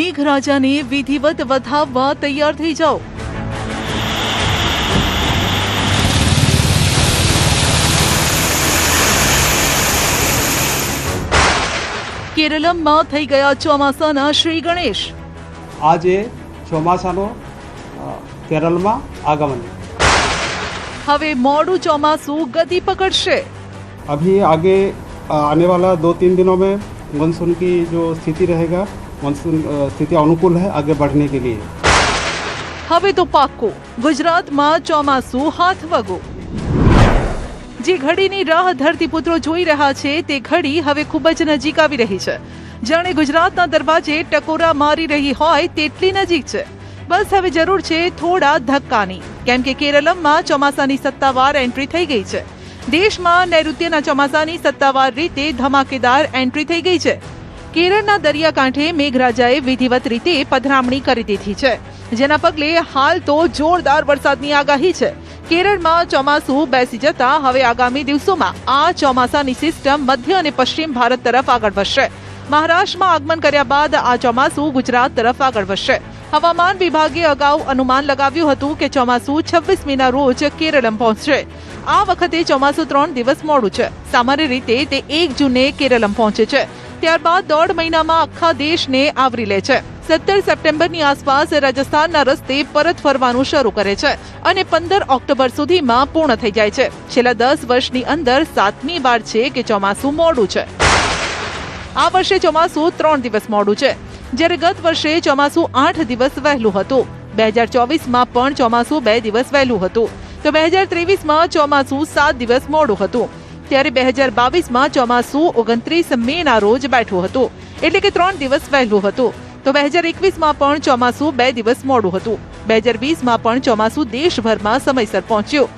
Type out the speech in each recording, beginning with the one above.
મેઘરાજાને વિધિવત વધાવવા તૈયાર થઈ જાઓ। કેરળમાં થઈ ગયા ચોમાસાના શ્રી ગણેશ। આજે ચોમાસાનો કેરળમાં આગમન। હવે મોડું ચોમાસું ગતિ પકડશે। अभी आगे आने वाला 2-3 दिनों में मानसून की जो स्थिति रहेगा, मानसून स्थिति अनुकूल है आगे बढ़ने के लिए। હવે તો પાક્કું ગુજરાતમાં ચોમાસું હાથ વગો। જે ઘડીની રાહ ધરતીપુત્રો જોઈ રહ્યા છે તે ઘડી હવે ખૂબ જ નજીક આવી રહી છે। જાણે ગુજરાતના દરવાજે ટકોરા મારી રહી હોય તેટલી નજીક છે। બસ હવે જરૂર છે થોડા ધક્કાની, કેમ કે કેરળમાં ચોમાસાની સત્તાવાર એન્ટ્રી થઈ ગઈ છે। દેશમાં નૈઋત્યના ચોમાસાની સત્તાવાર રીતે ધમાકેદાર એન્ટ્રી થઈ ગઈ છે। કેરળના દરિયાકાંઠે મેઘરાજાએ વિધિવત રીતે પધરામણી કરી દીધી છે, જેના પગલે હાલ તો જોરદાર વરસાદની આગાહી છે। કેરળમાં ચોમાસું બેસી જતા હવે આગામી દિવસોમાં આ ચોમાસાની સિસ્ટમ મધ્ય અને પશ્ચિમ ભારત તરફ આગળ વધશે। મહારાષ્ટ્રમાં આગમન કર્યા બાદ આ ચોમાસું ગુજરાત તરફ આગળ વધશે। હવામાન વિભાગે અગાઉ અનુમાન લગાવ્યું હતું કે ચોમાસું 26મીના રોજ કેરળમ પહોંચશે। આ વખતે ચોમાસું 3 દિવસ મોડું છે। સામાન્ય રીતે તે 1 જૂને કેરળમ પહોંચે છે, ત્યારબાદ 1.5 મહિનામાં આખા દેશને આવરી લે છે। 17 સપ્ટેમ્બરની આસપાસ રાજસ્થાનના રસ્તે પરત ફરવાનું શરૂ કરે છે અને 15 ઓક્ટોબર સુધીમાં પૂર્ણ થઈ જાય છે। છેલ્લા 10 વર્ષની અંદર 7મી વાર છે કે ચોમાસું મોડું છે। આ વર્ષે ચોમાસું 3 દિવસ મોડું છે, જ્યારે ગત વર્ષે ચોમાસું 8 દિવસ વહેલું હતું। 2024માં પણ ચોમાસું 2 દિવસ વહેલું હતું, તો 2023માં ચોમાસું 7 દિવસ મોડું હતું, ત્યારે 2022માં ચોમાસું 29 મેના રોજ બેઠું હતું, એટલે કે 3 દિવસ વહેલું હતું, તો 2021માં પણ ચોમાસું 2 દિવસ મોડું હતું। 2020માં પણ ચોમાસું દેશભરમાં સમયસર પહોંચ્યું।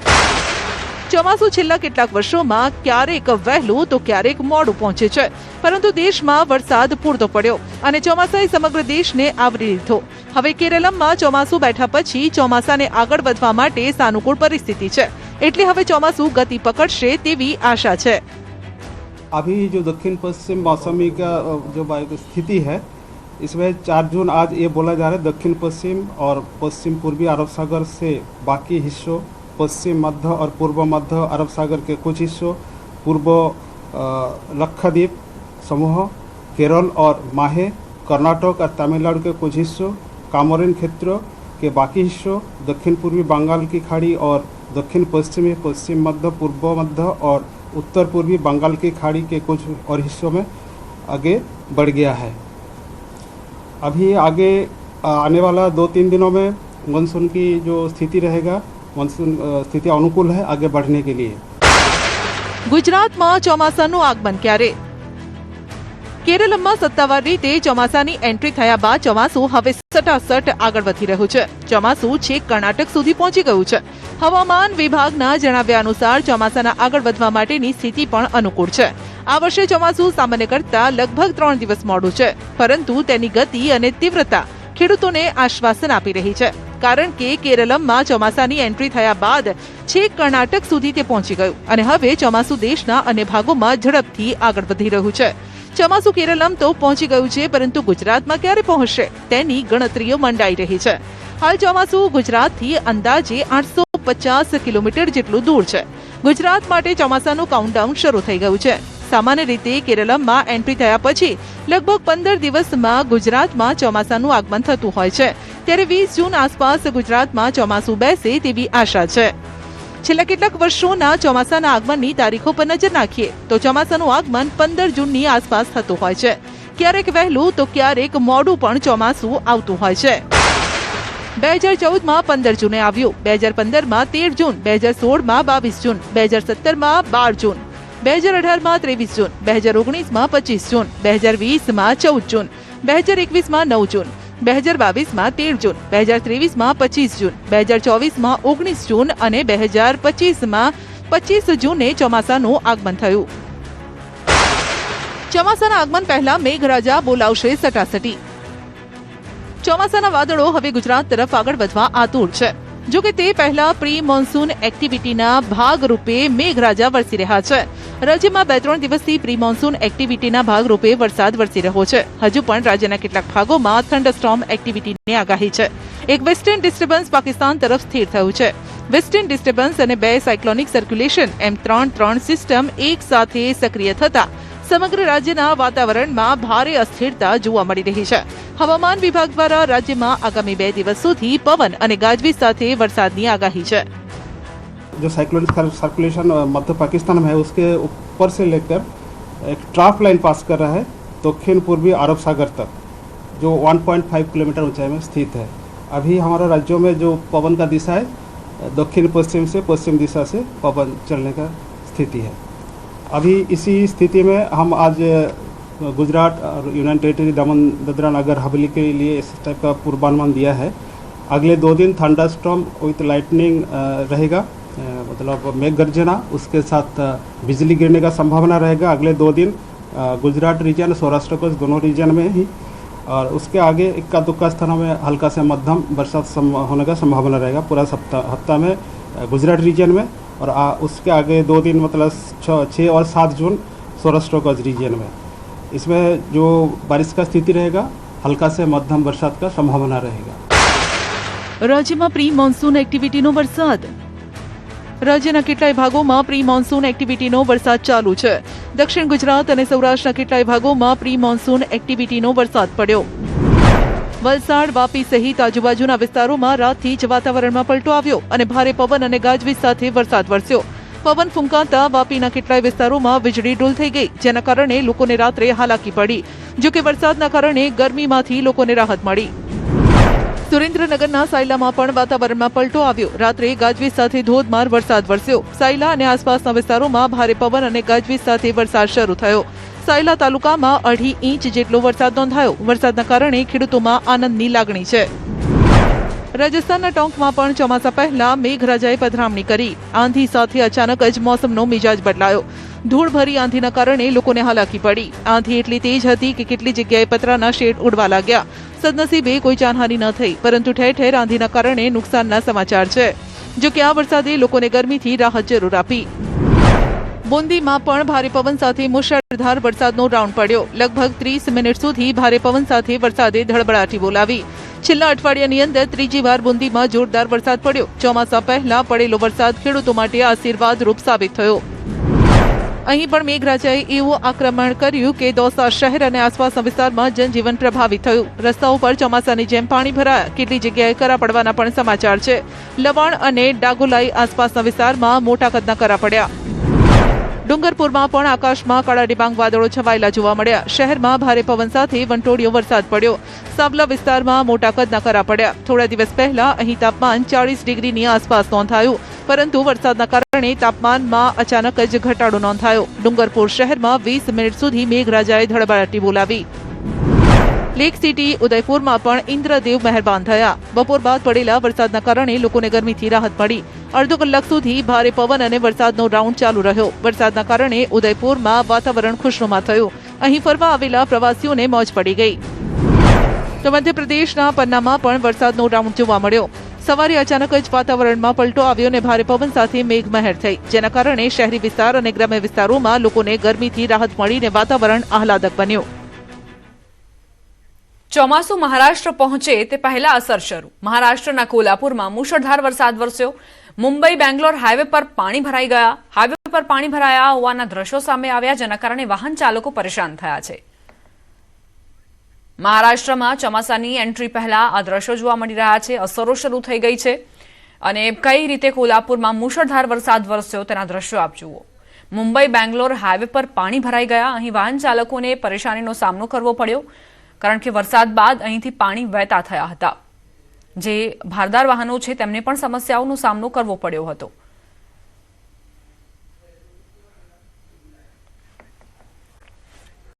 ચોમાસું છેલ્લા કેટલાક વર્ષોમાં ક્યારેક વહેલું તો ક્યારેક મોડું પહોંચે છે, પરંતુ દેશમાં વરસાદ પૂરતો પડ્યો અને ચોમાસાએ સમગ્ર દેશને આવરી લીધો। હવે કેરળમાં ચોમાસું બેઠા પછી ચોમાસાને આગળ વધવા માટે સાનુકૂળ પરિસ્થિતિ છે, એટલે હવે ચોમાસું ગતિ પકડશે તેવી આશા છે। अभी जो दक्षिण पश्चिम मौसमी का जो स्थिति है, इसमें 4 जून आज ये बोला जा रहा है दक्षिण पश्चिम और पश्चिम पूर्वी अरब सागर से बाकी हिस्सों, पश्चिम मध्य और पूर्व मध्य अरब सागर के कुछ हिस्सों, पूर्व लक्षद्वीप समूह, केरल और माहे, कर्नाटक और तमिलनाडु के कुछ हिस्सों, कामोरिन क्षेत्र के बाकी हिस्सों, दक्षिण पूर्वी बंगाल की खाड़ी और दक्षिण पश्चिमी पश्चिम मध्य, पूर्व मध्य और उत्तर पूर्वी बंगाल की खाड़ी के कुछ और हिस्सों में आगे बढ़ गया है। अभी आगे आने वाला 2-3 दिनों में मानसून की जो स्थिति रहेगा, मानसून स्थिति अनुकूल है आगे बढ़ने के लिए। ગુજરાતમાં ચોમાસાનું આગમન ક્યારે? કેરળમાં સત્તાવાર રીતે ચોમાસાની એન્ટ્રી થયા બાદ ચોમાસું હવે સટાસટ આગળ વધી રહ્યું છે। ચોમાસું છેક કર્ણાટક સુધી પહોંચી ગયું છે। હવામાન વિભાગના જણાવ્યા અનુસાર ચોમાસાના આગળ વધવા માટેની સ્થિતિ પણ અનુકૂળ છે। આ વર્ષે ચોમાસું સામાન્ય કરતા લગભગ 3 દિવસ મોડું છે, પરંતુ તેની ગતિ અને તીવ્રતા ખેડૂતોને આશ્વાસન આપી રહી છે, કારણ કે કેરળમાં ચોમાસાની એન્ટ્રી થયા બાદ છેક કર્ણાટક સુધી તે પહોંચી ગયું અને હવે ચોમાસું દેશના અન્ય ભાગોમાં ઝડપથી આગળ વધી રહ્યું છે। ચોમાસું કેરળમ તો પહોંચી ગયું છે, પરંતુ ગુજરાતમાં ક્યારે પહોંચશે તેની ગણતરીઓ મંડાઈ રહી છે। હાલ ચોમાસું ગુજરાતથી અંદાજે 850 કિલોમીટર જેટલું દૂર છે। ગુજરાત માટે ચોમાસાનું કાઉન્ટડાઉન શરૂ થઈ ગયું છે। સામાન્ય રીતે કેરળમાં એન્ટ્રી થયા પછી લગભગ 15 દિવસમાં ગુજરાતમાં ચોમાસાનું આગમન થતું હોય છે, ત્યારે 20 જૂન આસપાસ ગુજરાતમાં ચોમાસું બેસે તેવી આશા છે। છેલ્લા કેટલાક વર્ષોના ચોમાસાના આગમનની તારીખો પર નજર નાખીએ તો ચોમાસાનું આગમન 15 જૂનની આસપાસ થતું હોય છે। ક્યારેક વહેલું તો ક્યારેક મોડું પણ ચોમાસું આવતું હોય છે। 2014માં 15 જૂને આવ્યું, 2015માં 13 જૂન, 2016માં 22 જૂન, 2017માં 12 જૂન, 2018માં 23 જૂન, 2019માં 25 જૂન, 2020માં 14 જૂન, 2021માં 9 જૂન, 2022માં 13 જૂન, 2023માં 25 જૂન, 2024માં 19 જૂન અને 2025માં 25 જૂને ચોમાસાનું આગમન થયું। ચોમાસાના આગમન પહેલા મેઘરાજા બોલાવશે સટાસટી। ચોમાસાના વાદળો હવે ગુજરાત તરફ આગળ વધવા આતુર છે। જો કે તે પહેલા પ્રી મોન્સૂન એક્ટિવિટીના ભાગરૂપે મેઘરાજા વરસી રહ્યા છે. રાજ્યમાં 2-3 દિવસથી પ્રી મોન્સૂન એક્ટિવિટીના ભાગરૂપે વરસાદ વરસી રહ્યો છે. હજુ પણ રાજ્યના કેટલાક ભાગોમાં થંડરસ્ટોર્મ એક્ટિવિટીની આગાહી છે. એક વેસ્ટર્ન ડિસ્ટર્બન્સ પાકિસ્તાન તરફ સ્થિર થયું છે. વેસ્ટર્ન ડિસ્ટર્બન્સ અને 2 સાયક્લોનિક સર્ક્યુલેશન એમ 3 સિસ્ટમ એક સાથે સક્રિય થતા સમગ્ર રાજ્યના વાતાવરણમાં ભારે અસ્થિરતા જોવા મળી રહી છે. હવામાન વિભાગ દ્વારા રાજ્યમાં આગામી 2 દિવસ સુધી પવન અને ગાજવીજ સાથે વરસાદની આગાહી છે. जो साइक्लोनिक सर्कुलेशन मध्य पाकिस्तान में है उसके ऊपर से लेकर एक ट्राफ लाइन पास कर रहा है दक्षिण पूर्वी अरब सागर तक, जो 1.5 किलोमीटर ऊंचाई में स्थित है. अभी हमारे राज्यों में जो पवन का दिशा है दक्षिण पश्चिम से पश्चिम दिशा से पवन चलने का स्थिति है. अभी इसी स्थिति में हम आज गुजरात और यूनियन टेरिटरी दमन दादरा नगर हवेली के लिए इस टाइप का पूर्वानुमान दिया है. अगले 2 दिन थंडरस्टॉर्म विथ लाइटनिंग रहेगा, मतलब मेघ गर्जना, उसके साथ बिजली गिरने का संभावना रहेगा. अगले 2 दिन गुजरात रीजन, सौराष्ट्र कच्छ दोनों रीजन में ही, और उसके आगे इक्का दुक्का स्थानों में हल्का से मध्यम बरसात होने का संभावना रहेगा पूरा हफ्ता में गुजरात रीजन में. और उसके आगे 2 दिन मतलब 6 और 7 जून सौराष्ट्र कच्छ रीजन में. इसमें जो बारिश का स्थिति रहेगा हल्का से मध्यम बरसात का संभावना रहेगा. રાજ્યમાં પ્રી મોન્સૂન એક્ટિવિટીનો વરસાદ. રાજ્યના કેટલાય ભાગોમાં પ્રી મોન્સૂન એક્ટિવિટીનો વરસાદ ચાલુ છે. દક્ષિણ ગુજરાત અને સૌરાષ્ટ્રના કેટલાય ભાગોમાં પ્રી મોન્સૂન એક્ટિવિટીનો વરસાદ પડ્યો. વલસાડ, વાપી સહિત આજુબાજુના વિસ્તારોમાં રાતથી જ વાતાવરણમાં પલટો આવ્યો અને ભારે પવન અને ગાજવીજ સાથે વરસાદ વરસ્યો. પવન ફૂંકાતા વાપીના કેટલાય વિસ્તારોમાં વીજળી ડૂલ થઈ ગઈ, જેના કારણે લોકોને રાત્રે હાલાકી પડી. જો કે વરસાદના કારણે ગરમીમાંથી લોકોને રાહત મળી. સુરેન્દ્રનગરના સાયલામાં પણ વાતાવરણમાં પલટો આવ્યો. રાત્રે ગાજવીજ સાથે ધોધમાર વરસાદ વરસ્યો. સાયલા અને આસપાસના વિસ્તારોમાં ભારે પવન અને ગાજવીજ સાથે વરસાદ શરૂ થયો. સાયલા તાલુકામાં 2.5 ઇંચ જેટલો વરસાદ નોંધાયો. વરસાદના કારણે ખેડૂતોમાં આનંદની લાગણી છે. રાજસ્થાનના ટોંકમાં પણ ચોમાસા પહેલા મેઘરાજાએ પધરામણી કરી. આંધી સાથે અચાનક જ મોસમનો મિજાજ બદલાયો. ધૂળભરી આંધીના કારણે લોકોને હાલાકી પડી. આંધી એટલી તેજ હતી કે કેટલી જગ્યાએ પતરાના શેડ ઉડવા લાગ્યા. સદનસીબે કોઈ જાનહાનિ ન થઈ, પરંતુ ઠેર ઠેર આંધીના કારણે નુકસાનના સમાચાર છે. જો કે આ વરસાદે લોકોને ગરમીથી રાહત જરૂર આપી. બુંદીમાં પણ ભારે પવન સાથે મુશળધાર વરસાદનો રાઉન્ડ પડ્યો. લગભગ 30 મિનિટ સુધી ભારે પવન સાથે વરસાદે ધડબડાટી બોલાવી. છેલ્લા અઠવાડિયાની અંદર ત્રીજી વાર બુંદીમાં જોરદાર વરસાદ પડ્યો. ચોમાસા પહેલા પડેલો વરસાદ ખેડૂતો માટે આશીર્વાદરૂપ સાબિત થયો. અહીં પણ મેઘરાજાએ એવું આક્રમણ કર્યું કે દોસા શહેર અને આસપાસના વિસ્તારમાં જનજીવન પ્રભાવિત થયું. રસ્તાઓ પર ચોમાસાની જેમ પાણી ભરાયા. કેટલી જગ્યાએ કરા પડવાના પણ સમાચાર છે. લવાણ અને ડાગોલાઈ આસપાસના વિસ્તારમાં મોટા કદના કરા પડ્યા. ડુંગરપુરમાં પણ આકાશમાં કાળા ડિબાંગ વાદળો છવાયેલા જોવા મળ્યા. શહેરમાં ભારે પવન સાથે વંટોળિયો વરસાદ પડ્યો. સાવલા વિસ્તારમાં મોટા કદના કરા પડ્યા. થોડા દિવસ પહેલા અહીં તાપમાન 40 ડિગ્રીની આસપાસ નોંધાયું, પરંતુ વરસાદના કારણે તાપમાનમાં અચાનક જ ઘટાડો નોંધાયો. ડુંગરપુર શહેરમાં 20 મિનિટ સુધી મેઘરાજાએ ધડબડાટી બોલાવી. લેક સિટી ઉદયપુરમાં પણ ઇન્દ્રદેવ મહેરબાન થયા. બપોર બાદ પડેલા વરસાદના કારણે લોકોને ગરમીથી રાહત મળી. અડધો કલાક સુધી ભારે પવન અને વરસાદનો રાઉન્ડ ચાલુ રહ્યો. વરસાદના કારણે ઉદયપુરમાં વાતાવરણ ખુશનુમા થયું. અહીં ફરવા આવેલા પ્રવાસીઓને મોજ પડી ગઈ. તો મધ્યપ્રદેશના પન્નામાં પણ વરસાદનો રાઉન્ડ જોવા મળ્યો. સવારે અચાનક જ વાતાવરણમાં પલટો આવ્યો અને ભારે પવન સાથે મેઘમહેર થઈ, જેના કારણે શહેરી વિસ્તાર અને ગ્રામ્ય વિસ્તારોમાં લોકોને ગરમીથી રાહત મળીને વાતાવરણ આહલાદક બન્યું. ચોમાસું મહારાષ્ટ્ર પહોંચે તે પહેલા અસર શરૂ. મહારાષ્ટ્રના કોલ્હાપુરમાં મુશળધાર વરસાદ વરસ્યો. મુંબઈ બેંગ્લોર હાઈવે પર પાણી ભરાઈ ગયા. હાઈવે પર પાણી ભરાયા હોવાના દ્રશ્યો સામે આવ્યા, જેના કારણે વાહન ચાલકો પરેશાન થયા છે. મહારાષ્ટ્રમાં ચોમાસાની એન્ટ્રી પહેલા આ દ્રશ્યો જોવા મળી રહ્યા છે. અસરો શરૂ થઈ ગઈ છે અને કઈ રીતે કોલ્હાપુરમાં મુશળધાર વરસાદ વરસ્યો તેના દ્રશ્યો આપ જુઓ. મુંબઈ બેંગ્લોર હાઈવે પર પાણી ભરાઈ ગયા. અહીં વાહન ચાલકોને પરેશાનીનો સામનો કરવો પડ્યો, કારણ કે વરસાદ બાદ અહીંથી પાણી વહેતા થયા હતા. જે ભારદાર વાહનો છે તેમને પણ સમસ્યાઓનો સામનો કરવો પડ્યો હતો.